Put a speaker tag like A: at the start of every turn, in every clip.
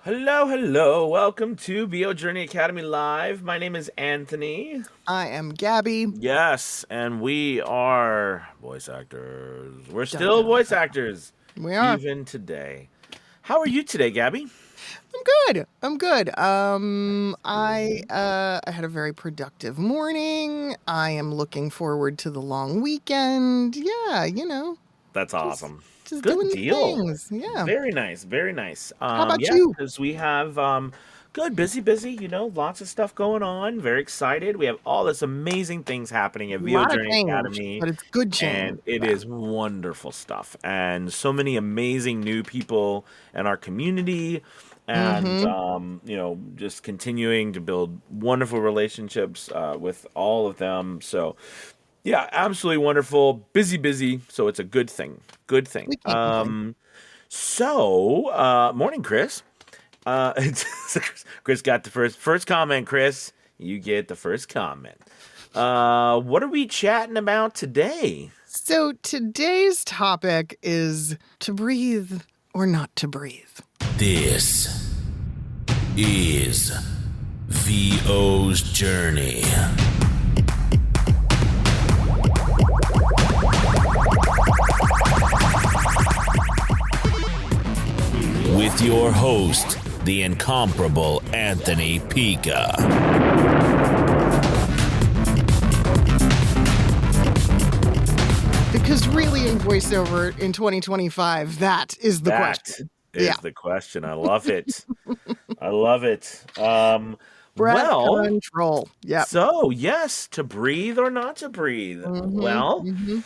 A: Hello, hello. Welcome to BO Journey Academy Live. My name is Anthony.
B: I am Gabby.
A: Yes, and we are voice actors. We're
B: Dun,
A: still
B: dun,
A: voice
B: dun.
A: actors,
B: We are.
A: even today. How are you today, Gabby?
B: I'm good. I had a very productive morning. I am looking forward to the long weekend. Yeah,
A: That's
B: just
A: awesome.
B: just
A: Good
B: doing the
A: deal.
B: things. Yeah.
A: Very nice, very nice.
B: How about
A: Yeah,
B: you?
A: because we have good, busy, lots of stuff going on. Very excited. We have all this amazing things happening at
B: A
A: VO
B: lot of
A: Journey
B: change,
A: Academy.
B: but it's good change.
A: And it
B: Yeah.
A: is wonderful stuff, and so many amazing new people in our community, and
B: Mm-hmm.
A: just continuing to build wonderful relationships with all of them. So yeah, absolutely wonderful. Busy, so it's a good thing. Good thing.
B: We can't complain.
A: Morning, Chris. Chris got the first comment. Chris, you get the first comment. What are we chatting about today?
B: So today's topic is to breathe or not to breathe.
C: This is VO's Journey. With your host, the incomparable Anthony Pica.
B: Because really, in voiceover in 2025, that is the
A: That
B: question.
A: is
B: Yeah.
A: the question. I love it. I love it.
B: Breath
A: Well,
B: control. Yep.
A: so yes, to breathe or not to breathe.
B: Mm-hmm.
A: Well,
B: Mm-hmm.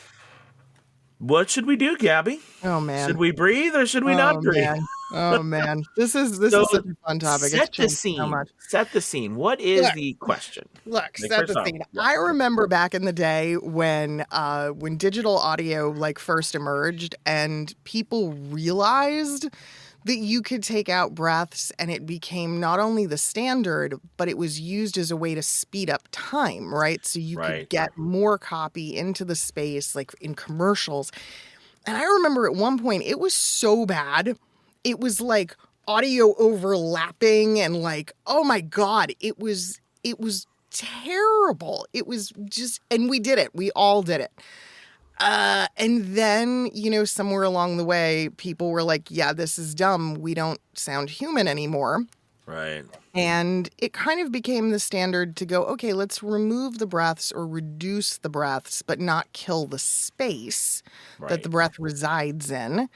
A: what should we do, Gabby?
B: Oh
A: Should
B: man.
A: we breathe or should we not
B: Oh
A: breathe?
B: man. Oh man. This
A: So
B: is such a fun topic. It's
A: set the
B: changed so
A: scene.
B: much.
A: Set the scene. What is
B: Look,
A: the question?
B: look,
A: Like
B: set
A: first
B: the
A: off,
B: scene.
A: yeah.
B: I remember back in the day when digital audio like first emerged and people realized that you could take out breaths and it became not only the standard, but it was used as a way to speed up time, right? So you could
A: Right.
B: get more copy into the space, like in commercials. And I remember at one point it was so bad. It was like audio overlapping and like, oh my God, it was terrible. It was just, and we did it. We all did it. And then, somewhere along the way, people were like, yeah, this is dumb. We don't sound human anymore.
A: Right.
B: And it kind of became the standard to go, okay, let's remove the breaths or reduce the breaths, but not kill the space that the
A: Right.
B: breath resides in.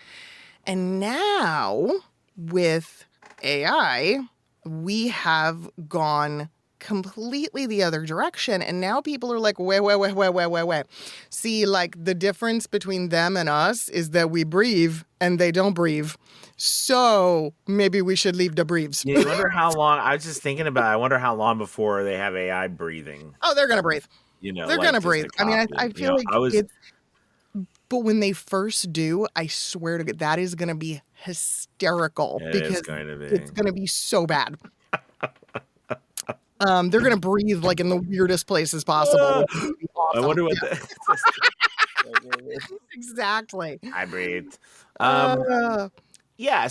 B: And now with AI, we have gone completely the other direction. And now people are like, wait. See, like the difference between them and us is that we breathe and they don't breathe. So maybe we should leave the breathes.
A: Yeah, you wonder how long. I was just thinking about. I wonder how long before they have AI breathing.
B: Oh, they're going to breathe. They're
A: Like
B: going to
A: just
B: breathe.
A: to
B: I mean,
A: copy
B: I
A: it.
B: feel like
A: I was.
B: it's, but when they first do, I swear to God, that is going to be hysterical
A: It is
B: because
A: going to be.
B: it's going to be so bad. They're going to breathe like in the weirdest places possible, which would be
A: I
B: awesome.
A: wonder what
B: Yeah,
A: the.
B: exactly.
A: I breathed.
B: Uh,
A: Yeah.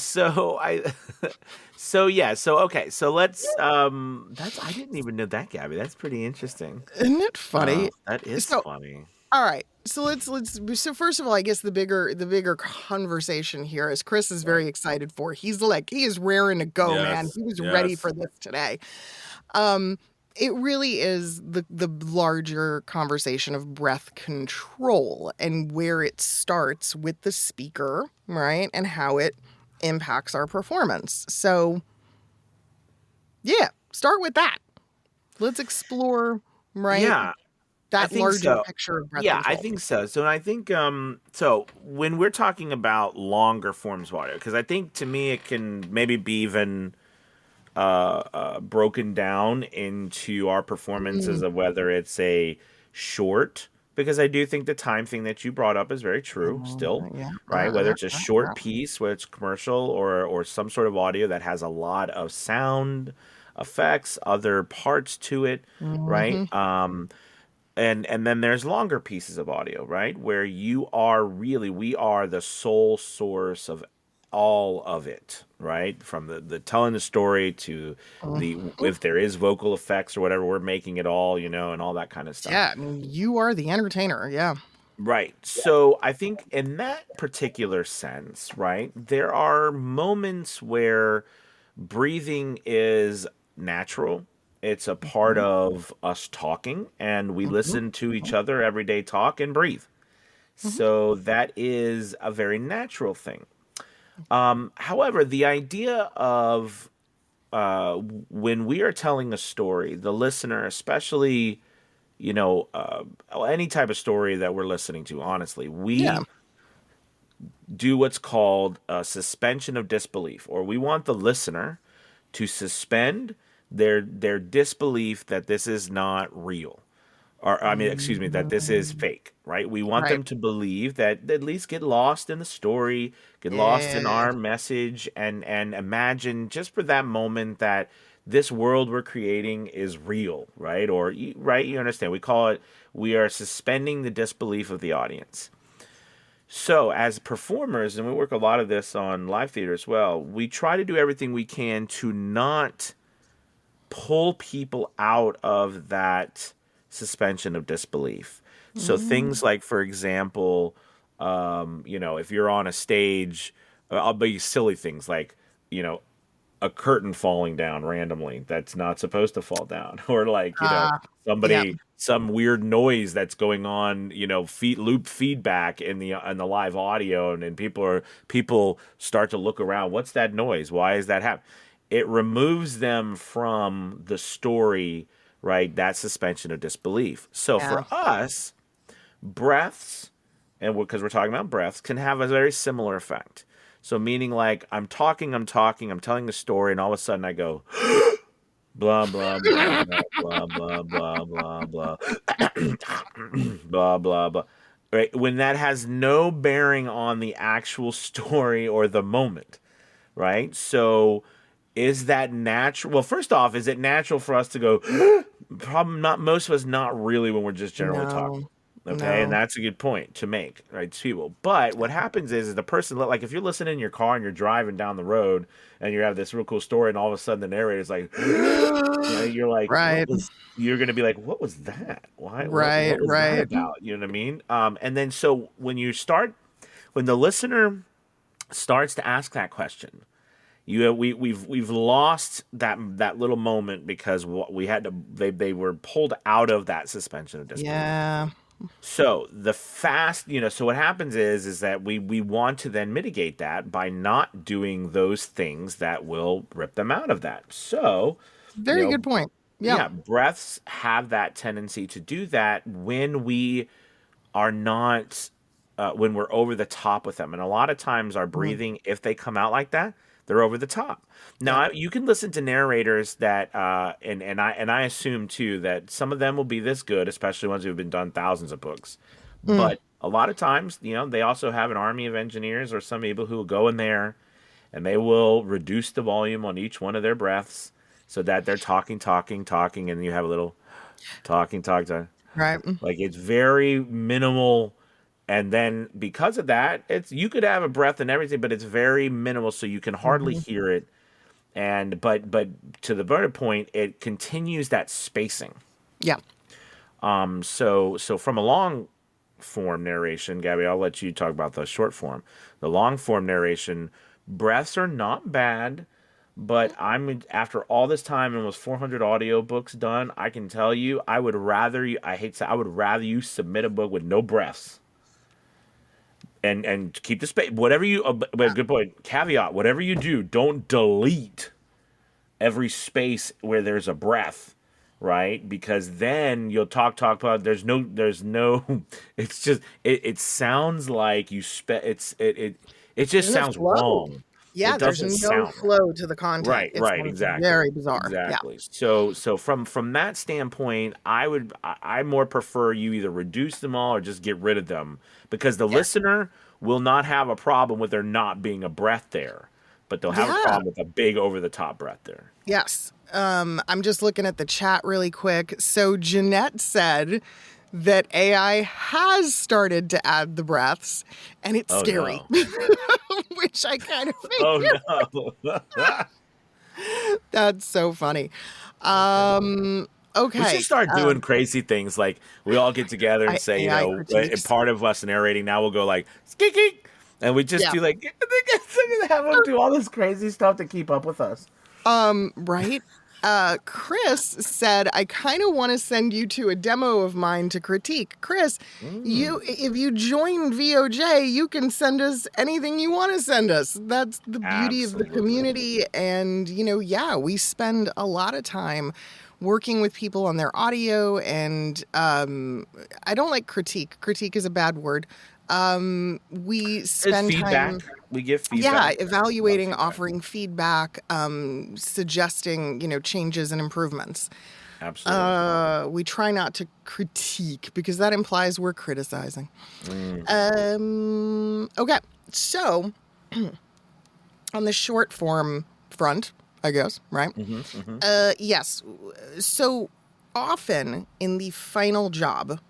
A: Okay. So let's. I didn't even know that, Gabby. That's pretty interesting.
B: isn't it funny?
A: That is
B: So,
A: funny.
B: all right. So so first of all, I guess the bigger conversation here is Chris is very excited for. He is raring to go, man.
A: Yes.
B: He was ready
A: Yes.
B: for this today. Um, it really is the larger conversation of breath control and where it starts with the speaker, right? And how it impacts our performance. So, yeah, start with that. Let's explore, right,
A: Yeah. I
B: that
A: think
B: larger
A: so.
B: picture of breath
A: Yeah, I
B: control.
A: think so. So I think so when we're talking about longer forms of audio, because I think to me it can maybe be even broken down into our performances
B: Mm,
A: of whether it's a short, because I do think the time thing that you brought up is very true still,
B: yeah,
A: right? Whether it's a short
B: yeah.
A: piece, whether it's commercial or some sort of audio that has a lot of sound effects, other parts to it, right?
B: Mm-hmm.
A: And then there's longer pieces of audio, right? Where we are the sole source of all of it, right? From the telling the story to the
B: Mhm.
A: if there is vocal effects or whatever, we're making it all, and all that kind of stuff.
B: Yeah, I mean, you are the entertainer. Yeah.
A: Right. So I think in that particular sense, right, there are moments where breathing is natural. It's a part
B: Mhm.
A: of us talking, and we
B: Mhm.
A: listen to each
B: Mhm.
A: other every day talk and breathe.
B: Mhm.
A: So that is a very natural thing. However, the idea of when we are telling a story, the listener, especially, any type of story that we're listening to, honestly,
B: Yeah.
A: we do what's called a suspension of disbelief, or we want the listener to suspend their disbelief that this is not real. Or, I mean, excuse me, that this is
B: Mm.
A: fake, right? We want
B: Right.
A: them to believe that, at least get lost in the story, get lost in
B: Yeah.
A: our message, and imagine just for that moment that this world we're creating is real, right? Or right, you understand? We are suspending the disbelief of the audience. So, as performers, and we work a lot of this on live theater as well, we try to do everything we can to not pull people out of that suspension of disbelief. So,
B: Mm.
A: things like, for example, if you're on a stage, I'll be silly things like, you know, a curtain falling down randomly that's not supposed to fall down, or like,
B: Yeah.
A: some weird noise that's going on, loop feedback in the live audio, and then people start to look around. What's that noise? Why is that happening? It removes them from the story, right? That suspension of disbelief. So
B: Yeah.
A: for us, breaths, and because we're talking about breaths, can have a very similar effect. So meaning like I'm talking, I'm telling a story, and all of a sudden I go blah blah blah blah blah blah blah blah blah blah blah blah. Right? When that has no bearing on the actual story or the moment, right? So is that natural? Well, first off, is it natural for us to go? Probably not. Most of us, not really, when we're just generally talking.
B: No.
A: Okay, and
B: No.
A: that's a good point to make, right, to people. But what happens is the person, like, if you're listening in your car and you're driving down the road and you have this real cool story, and all of a sudden the narrator's like, you're like,
B: Right.
A: you're gonna be like, what was that? Why?
B: Right.
A: What was that
B: Right.
A: about? You know what I mean? And then so when the listener starts to ask that question, we've lost that little moment because what we had to they were pulled out of that suspension of disbelief.
B: Yeah.
A: So the fast, so what happens is that we want to then mitigate that by not doing those things that will rip them out of that. So, you
B: Very
A: know,
B: good point. Yeah.
A: yeah, breaths have that tendency to do that when we are not when we're over the top with them. And a lot of times our
B: Mm.
A: breathing, if they come out like that, they're over the top. Now
B: Yeah.
A: you can listen to narrators that, and I assume too that some of them will be this good, especially ones who've been done thousands of books.
B: Mm.
A: But a lot of times, they also have an army of engineers or some people who will go in there and they will reduce the volume on each one of their breaths so that they're talking, talking, talking, and you have a little talking, talking, talking.
B: Right.
A: Like it's very minimal, and then because of that, it's you could have a breath and everything, but it's very minimal, so you can hardly
B: Hmm.
A: hear it. And but to the very point, it continues that spacing.
B: Yeah.
A: So from a long form narration, Gabby, I'll let you talk about the short form. The long form narration, breaths are not bad. But I'm after all this time and almost 400 audiobooks done, I can tell you I would rather you I hate to say I would rather you submit a book with no breaths and keep the space. Whatever you, but good point. Caveat: whatever you do, don't delete every space where there's a breath, right? Because then you'll talk about. There's no. It's just it sounds like you it just
B: There's no
A: sounds
B: flow.
A: wrong.
B: Yeah.
A: It
B: There's
A: doesn't
B: no
A: sound right.
B: flow to the content.
A: Right,
B: It
A: right,
B: sounds
A: exactly.
B: very bizarre. Yeah.
A: Exactly. So from that standpoint, I more prefer you either reduce them all or just get rid of them because the
B: Yeah.
A: listener will not have a problem with there not being a breath there, but they'll have a
B: Yeah.
A: problem with a big over the top breath there.
B: Yes. I'm just looking at the chat really quick. So Jeanette said that AI has started to add the breaths, and it's
A: Oh
B: scary,
A: no.
B: which I kind of
A: Oh
B: figured.
A: no.
B: That's so funny.
A: Okay. We should
B: Okay.
A: start doing crazy things like we all get together and say,
B: AI
A: and
B: critiques.
A: part of us narrating now we'll go like skeek skeek, and we just
B: Yeah.
A: do like have them do all this crazy stuff to keep up with us.
B: Right. Chris said, I kind of want to send you to a demo of mine to critique. Chris, if you join VOJ, you can send us anything you want to send us. That's the beauty of the
A: Absolutely.
B: community. And, yeah, we spend a lot of time working with people on their audio. And I don't like critique. Critique is a bad word. We
A: It's
B: spend
A: feedback.
B: time,
A: We give
B: yeah,
A: feedback.
B: evaluating,
A: Feedback.
B: offering feedback, suggesting, changes and improvements.
A: Absolutely.
B: We try not to critique because that implies we're criticizing. Okay, so on the short form front, I guess, right? Yes. So often in the final job,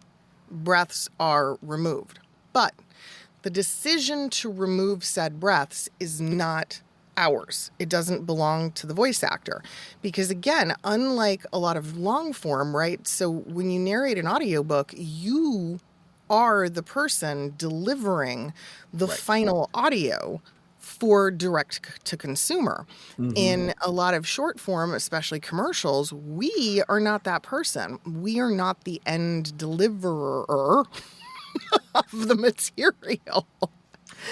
B: breaths are removed, but the decision to remove said breaths is not ours. It doesn't belong to the voice actor. Because again, unlike a lot of long form, right? So when you narrate an audiobook, you are the person delivering the
A: Right.
B: final audio for direct to consumer. In a lot of short form, especially commercials, we are not that person. We are not the end deliverer of the material.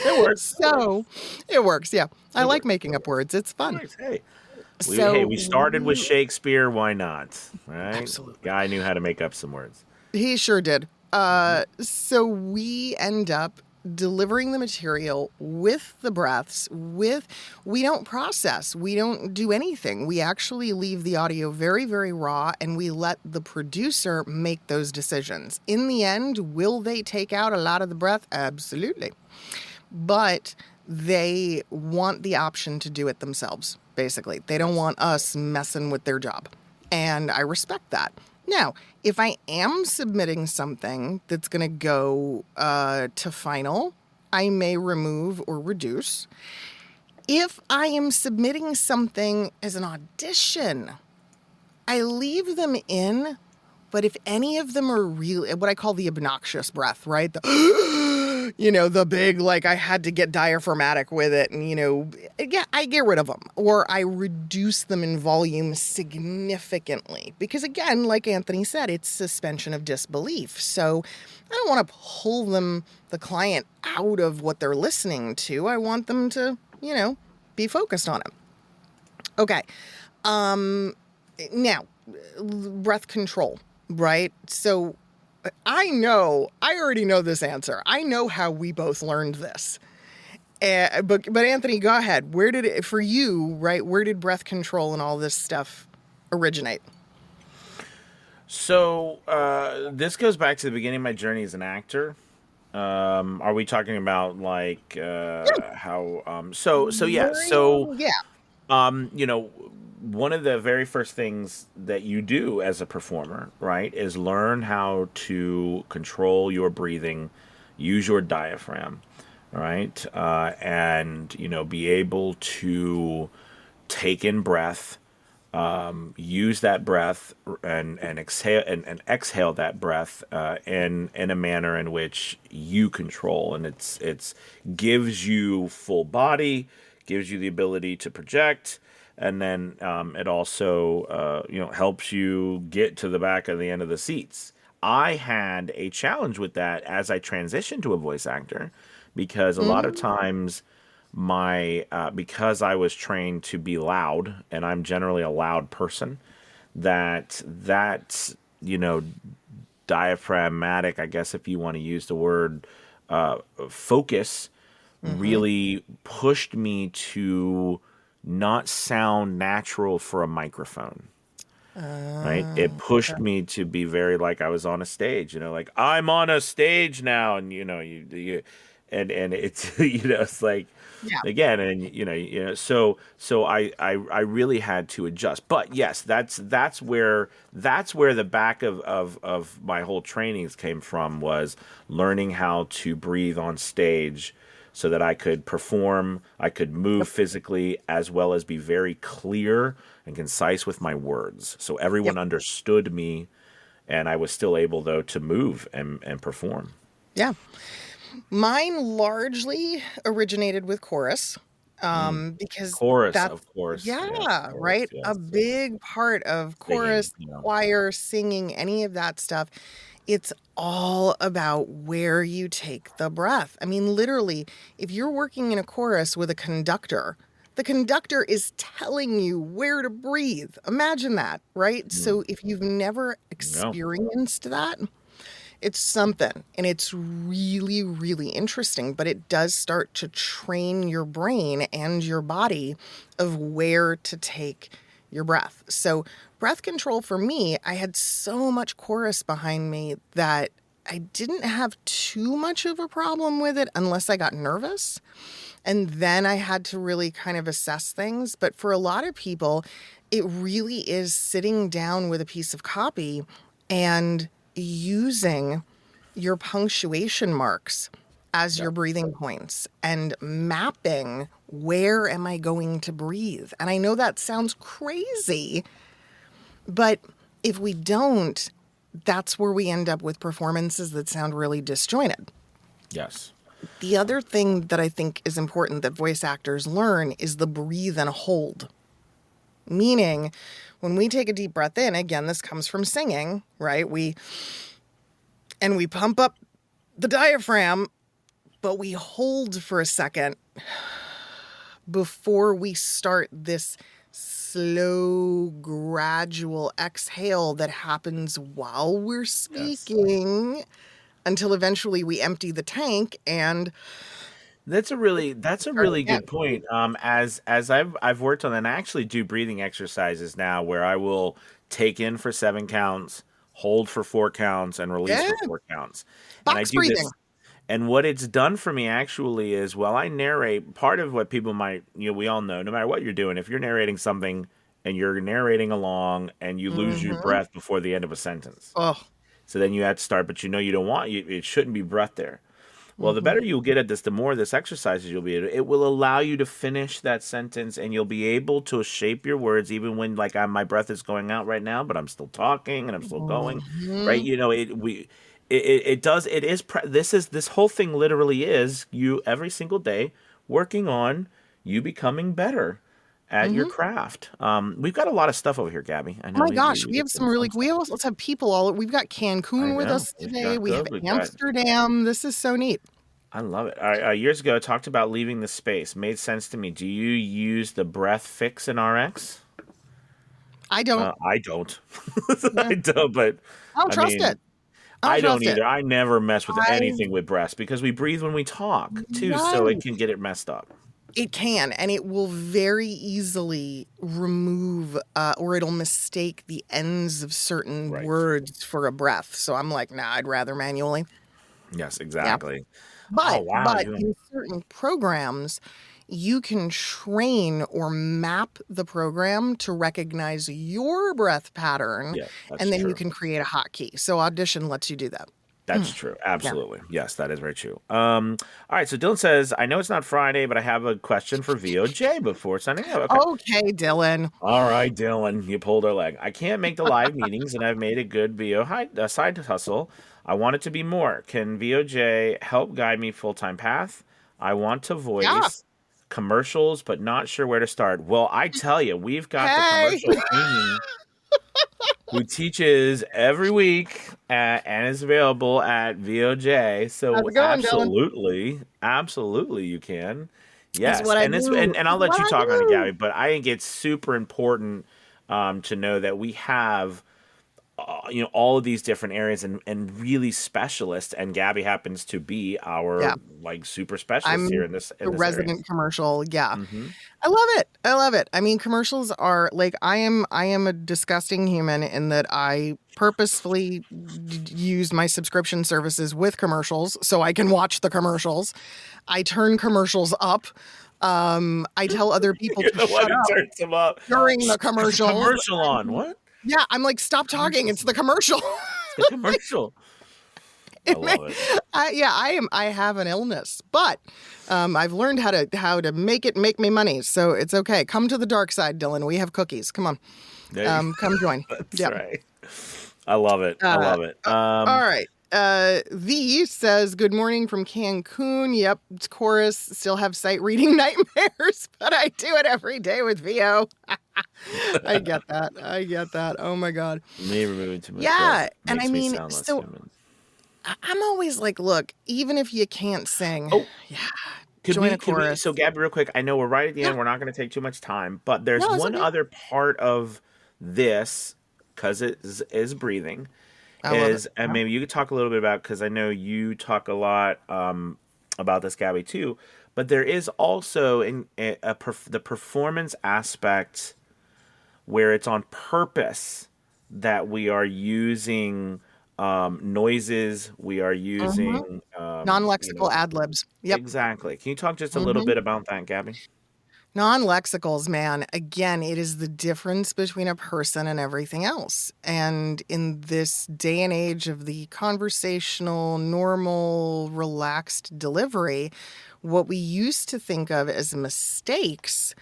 A: It works.
B: So it works. Yeah. I like
A: works.
B: making up words. It's
A: It
B: fun.
A: works. Hey.
B: So
A: We started with Shakespeare. Why not? Right?
B: absolutely.
A: Guy knew how to make up some words.
B: He sure did. So we end up delivering the material with the breaths, we don't process, we don't do anything. We actually leave the audio very, very raw, and we let the producer make those decisions. In the end, will they take out a lot of the breath? Absolutely. But they want the option to do it themselves, basically. They don't want us messing with their job. And I respect that. Now, if I am submitting something that's going to go to final, I may remove or reduce. If I am submitting something as an audition, I leave them in. But if any of them are really what I call the obnoxious breath, right? The big, like I had to get diaphragmatic with it, and yeah, I get rid of them, or I reduce them in volume significantly, because again, like Anthony said, it's suspension of disbelief. So I don't want to pull the client out of what they're listening to. I want them to, be focused on it. Okay. Now, breath control, right? So I already know this answer. I know how we both learned this. But Anthony, go ahead. Where did it, for you, right? Where did breath control and all this stuff originate?
A: So this goes back to the beginning of my journey as an actor. Are we talking about like how? So yeah. So
B: Yeah.
A: one of the very first things that you do as a performer, right, is learn how to control your breathing, use your diaphragm, right, and be able to take in breath, use that breath and exhale and exhale that breath in a manner in which you control, and it's gives you full body, gives you the ability to project. And then it also, helps you get to the back of the end of the seats. I had a challenge with that as I transitioned to a voice actor, because a lot of times because I was trained to be loud, and I'm generally a loud person, that diaphragmatic, I guess if you want to use the word, focus really pushed me to not sound natural for a microphone. Right? It pushed me to be very like I was on a stage, like I'm on a stage now, and and it's it's like
B: Yeah.
A: again, and so I really had to adjust. But yes, that's where the back of my whole trainings came from, was learning how to breathe on stage so that I could perform, I could move
B: Yep.
A: physically, as well as be very clear and concise with my words. So everyone
B: Yep.
A: understood me, and I was still able, though, to move and perform.
B: Yeah. Mine largely originated with chorus, because
A: Chorus,
B: that's,
A: of course. Yes,
B: yeah,
A: chorus,
B: right? A
A: yes.
B: big part of
A: Singing,
B: chorus, choir, singing, any of that stuff, it's all about where you take the breath. I mean, literally, if you're working in a chorus with a conductor, the conductor is telling you where to breathe. Imagine that, right?
A: Mm,
B: So if you've never
A: no.
B: experienced that, it's something, and it's really, really interesting, but it does start to train your brain and your body of where to take your breath. So, breath control for me, I had so much chorus behind me that I didn't have too much of a problem with it unless I got nervous. And then I had to really kind of assess things. But for a lot of people, it really is sitting down with a piece of copy and using your punctuation marks as
A: Yeah.
B: your breathing points and mapping where am I going to breathe. And I know that sounds crazy, but if we don't, that's where we end up with performances that sound really disjointed.
A: Yes.
B: The other thing that I think is important that voice actors learn is the breathe and hold. Meaning, when we take a deep breath in, again, this comes from singing, right? We pump up the diaphragm, but we hold for a second before we start this slow, gradual exhale that happens while we're
A: Yes.
B: speaking until eventually we empty the tank and start
A: That's a really
B: again.
A: good point. As I've worked on, and I actually do breathing exercises now, where I will take in for 7 counts, hold for 4 counts, and release
B: Yeah,
A: for 4 counts. And I
B: box
A: do
B: breathing.
A: this. And what it's done for me actually is, while I narrate, part of what people might, we all know, no matter what you're doing, if you're narrating something and you're narrating along and you lose your
B: Mm-hmm.
A: breath before the end of a sentence,
B: Oh,
A: so then you have to start, but you don't want you. It shouldn't be breath there. Well, the
B: mm-hmm.
A: better you'll get at this, the more this exercises you'll be able to, it will allow you to finish that sentence, and you'll be able to shape your words, even when, like, my breath is going out right now, but I'm still talking and I'm still going, right?
B: Mm-hmm.
A: It does, it is, this whole thing literally is you every single day working on you becoming better at your
B: Mm-hmm.
A: craft. We've got a lot of stuff over here, Gabby. I
B: Oh
A: know
B: my
A: we
B: gosh,
A: we
B: we
A: got
B: have
A: some
B: some
A: fun
B: really, we
A: stuff.
B: also have people all, we've got
A: I
B: Cancun with
A: know
B: us
A: we've
B: today.
A: got
B: We have
A: good. We've got
B: Amsterdam. This is so neat.
A: I love it. All right, years ago, I talked about leaving the space. Made sense to me. Do you use the breath fix in RX?
B: I don't,
A: I don't.
B: yeah,
A: I don't, but
B: I don't
A: I
B: trust
A: mean,
B: it. I don't
A: I don't
B: trust it.
A: either. I never mess with
B: I,
A: anything with breaths because we breathe when we talk too, so it
B: right.
A: can get it messed up.
B: It can, and it will very easily remove, or it'll mistake the ends of certain
A: Right.
B: words for a breath. So I'm like, nah, I'd rather manually.
A: Yes,
B: Yeah.
A: exactly. Oh
B: But
A: wow,
B: but
A: you.
B: in certain programs, you can train or map the program to recognize your breath pattern,
A: Yeah, that's
B: and then you
A: true.
B: can create a hotkey. So Audition lets you do that.
A: That's true.
B: Yeah.
A: Absolutely. Yes, that is very true. All right. So Dylan says, I know it's not Friday, but I have a question for VOJ before signing up. Okay.
B: Okay, Dylan.
A: All right, Dylan, you pulled our leg. I can't make the live meetings, and I've made a good side hustle. I want it to be more. Can VOJ help guide me full-time path? I want to
B: Yeah.
A: voice commercials, but not sure where to start. Well, I tell you, we've got the
B: Hey,
A: commercial queen who teaches every week and is available at VOJ.
B: how's
A: So
B: it going, Dylan?
A: absolutely, absolutely, you can.
B: It's
A: Yes,
B: what I
A: and this
B: do.
A: and I'll
B: It's
A: let
B: what
A: you
B: I
A: talk on it,
B: do.
A: Gabby. But I think it's super important to know that we have all of these different areas and really specialists. And Gabby happens to be our
B: Yeah.
A: like super specialist here
B: I'm
A: in this
B: the
A: area.
B: resident commercial. Yeah.
A: Hmm.
B: I love it. I love it. I mean, commercials are like I am a disgusting human in that I purposefully use my subscription services with commercials so I can watch the commercials. I turn commercials up I tell other people
A: You're
B: to
A: the one
B: shut
A: who
B: up
A: turns them up.
B: during the
A: It's a
B: commercials.
A: commercial on. What?
B: Yeah, I'm like, stop talking. It's the commercial.
A: The commercial. I love it.
B: I have an illness, but I've learned how to make me money. So it's okay. Come to the dark side, Dylan. We have cookies. Come on. Come join.
A: That's
B: Yep.
A: right. I love it. I love it.
B: All right. V says, good morning from Cancun. Yep, it's chorus. Still have sight reading nightmares, but I do it every day with VO. I get that. Oh my God.
A: Me removing too much.
B: Yeah. And I mean,
A: sound less
B: so
A: human.
B: I'm always like, look, even if you can't sing, join a chorus.
A: So Gabby, real quick, I know we're right at the end. We're not going to take too much time, but there's one other part of this, because it is breathing. And maybe you could talk a little bit about, because I know you talk a lot about this, Gabby, too. But there is also the performance aspect where it's on purpose that we are using noises. We are using
B: non-lexical ad libs. Yep,
A: exactly. Can you talk just a little bit about that, Gabby?
B: Non-lexicals, man. Again, it is the difference between a person and everything else. And in this day and age of the conversational, normal, relaxed delivery, what we used to think of as mistakes,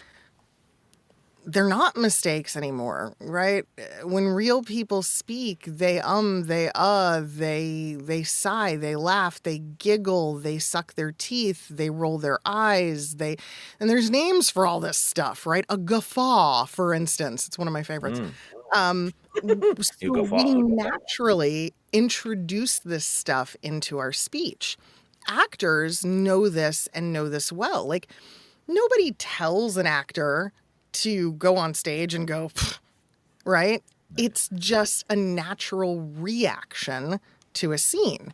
B: they're not mistakes anymore, right? When real people speak, they they sigh, they laugh, they giggle, they suck their teeth, they roll their eyes, and there's names for all this stuff, right? A guffaw, for instance. It's one of my favorites. So we naturally introduce this stuff into our speech. Actors know this and know this well. Like, nobody tells an actor to go on stage and go, right? It's just a natural reaction to a scene.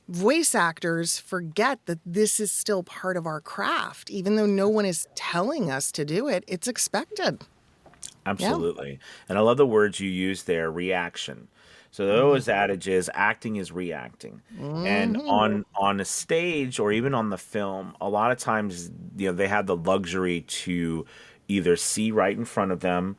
B: Voice actors forget that this is still part of our craft. Even though no one is telling us to do it, it's expected.
A: Absolutely. Yeah. And I love the words you use there, reaction. So the always adage is acting is reacting. And on a stage or even on the film, a lot of times, they have the luxury to either see right in front of them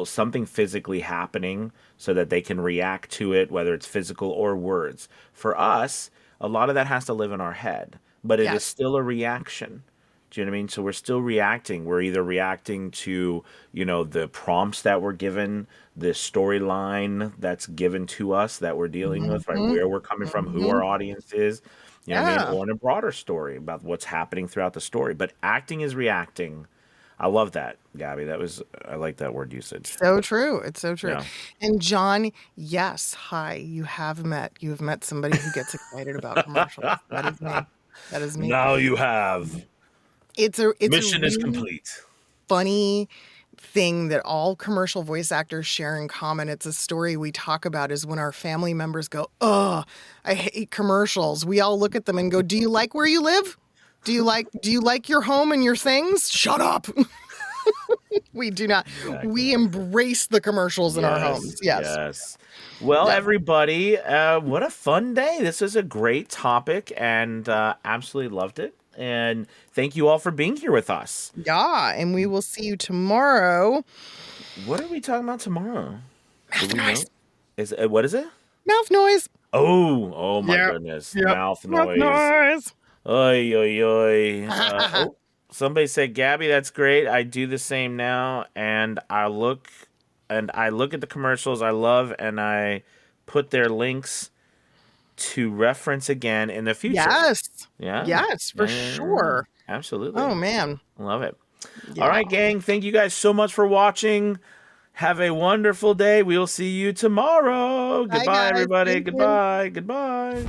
A: something physically happening so that they can react to it, whether it's physical or words. For us, a lot of that has to live in our head, but it is still a reaction. Do you know what I mean? So we're still reacting. We're either reacting to, the prompts that we're given, the storyline that's given to us that we're dealing with, right? Where we're coming from, who our audience is, what I mean? Or in a broader story about what's happening throughout the story. But acting is reacting. I love that, Gabby. I like that word usage.
B: So true. It's so true.
A: Yeah.
B: And John, yes, hi. You have met somebody who gets excited about commercials. That is me.
A: Now you have.
B: It's
A: Mission is complete.
B: Funny thing that all commercial voice actors share in common. It's a story we talk about, is when our family members go, "Oh, I hate commercials." We all look at them and go, "Do you like where you live? Do you like your home and your things? Shut up." We do not. Exactly. We embrace the commercials in our homes. Yes.
A: Well, everybody, what a fun day. This is a great topic and absolutely loved it. And thank you all for being here with us.
B: Yeah, and we will see you tomorrow.
A: What are we talking about tomorrow?
B: Mouth noise.
A: What is it?
B: Mouth noise.
A: Oh my goodness.
B: Yep.
A: Mouth noise. Oy, oy, oy. Somebody said, Gabby, that's great. I do the same now. And I look at the commercials I love, and I put their links to reference again in the future.
B: Yes.
A: Yeah.
B: Yes, for sure.
A: Absolutely.
B: Oh, man.
A: Love it. Yeah. All right, gang. Thank you guys so much for watching. Have a wonderful day. We'll see you tomorrow. Goodbye, everybody. Goodbye. Goodbye.